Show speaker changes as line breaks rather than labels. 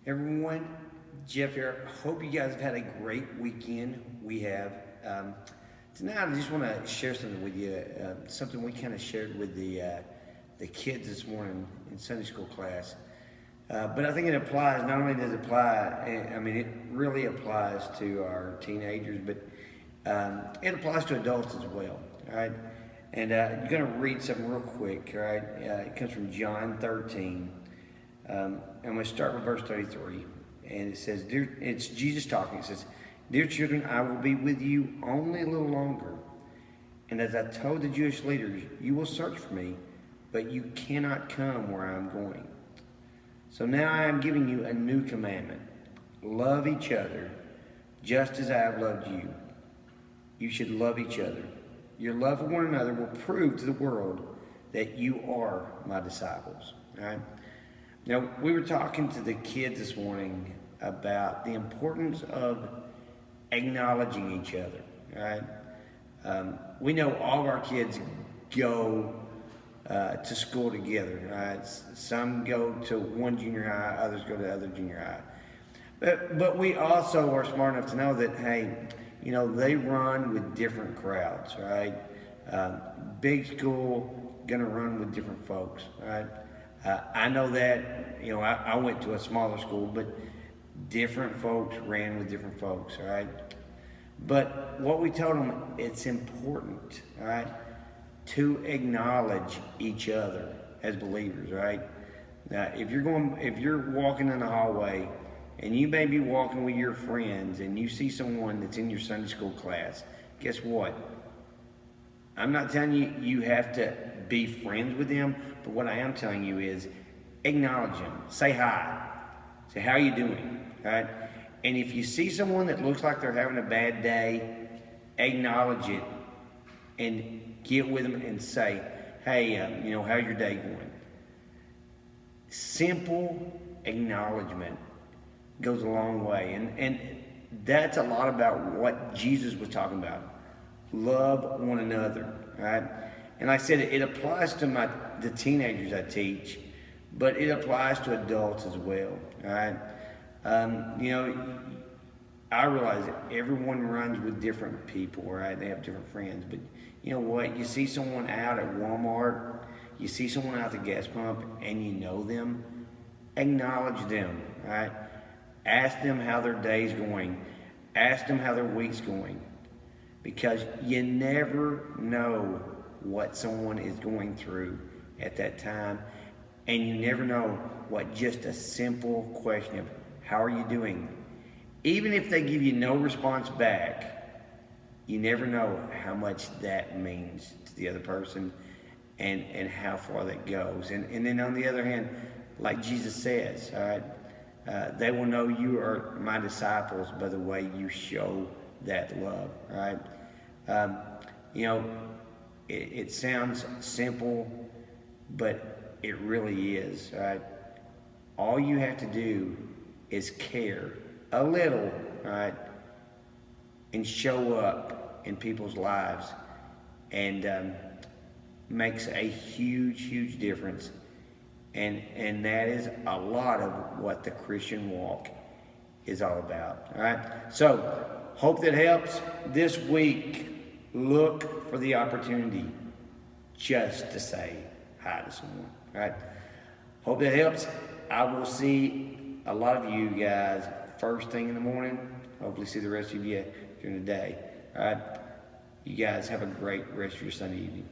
Everyone, Jeff here. Hope you guys have had a great weekend. We have. Tonight, I just want to share something with you. Something we kind of shared with the kids this morning in Sunday school class. But I think it applies. Not only does it apply, I mean, it really applies to our teenagers, but it applies to adults as well. All right. And I'm going to read something real quick. All right. It comes from John 13. I'm going to start with verse 33, and it says, it's Jesus talking. It says, "Dear children, I will be with you only a little longer. And as I told the Jewish leaders, you will search for me, but you cannot come where I am going. So now I am giving you a new commandment. Love each other, just as I have loved you. You should love each other. Your love for one another will prove to the world that you are my disciples." All right? Now, we were talking to the kids this morning about the importance of acknowledging each other, right? We know all of our kids go to school together, right? Some go to one junior high, others go to other junior high. But we also are smart enough to know that, hey, you know, they run with different crowds, right? Big school, gonna run with different folks, right? I know that, you know, I went to a smaller school, but different folks ran with different folks, all right? But what we told them, it's important, all right, to acknowledge each other as believers, right? Now, if you're walking in the hallway and you may be walking with your friends and you see someone that's in your Sunday school class, guess what? I'm not telling you you have to be friends with them, but what I am telling you is acknowledge them. Say hi. Say, how are you doing? Right? And if you see someone that looks like they're having a bad day, acknowledge it and get with them and say, hey, you know, how's your day going? Simple acknowledgement goes a long way. And that's a lot about what Jesus was talking about. Love one another, right? And like I said, it applies to the teenagers I teach, but it applies to adults as well, right? You know, I realize that everyone runs with different people, right? They have different friends, but you know what? You see someone out at Walmart, you see someone out at the gas pump, and you know them, acknowledge them, right? Ask them how their day's going. Ask them how their week's going. Because you never know what someone is going through at that time. And you never know what just a simple question of, how are you doing? Even if they give you no response back, you never know how much that means to the other person and how far that goes. And then on the other hand, like Jesus says, all right, they will know you are my disciples by the way you show that love, right? You know, it sounds simple, but it really is, right? All you have to do is care a little, right? And show up in people's lives and makes a huge, huge difference. And that is a lot of what the Christian walk is all about, all right? So, hope that helps. This week, look for the opportunity just to say hi to someone, all right? Hope that helps. I will see a lot of you guys first thing in the morning. Hopefully see the rest of you during the day, all right? You guys have a great rest of your Sunday evening.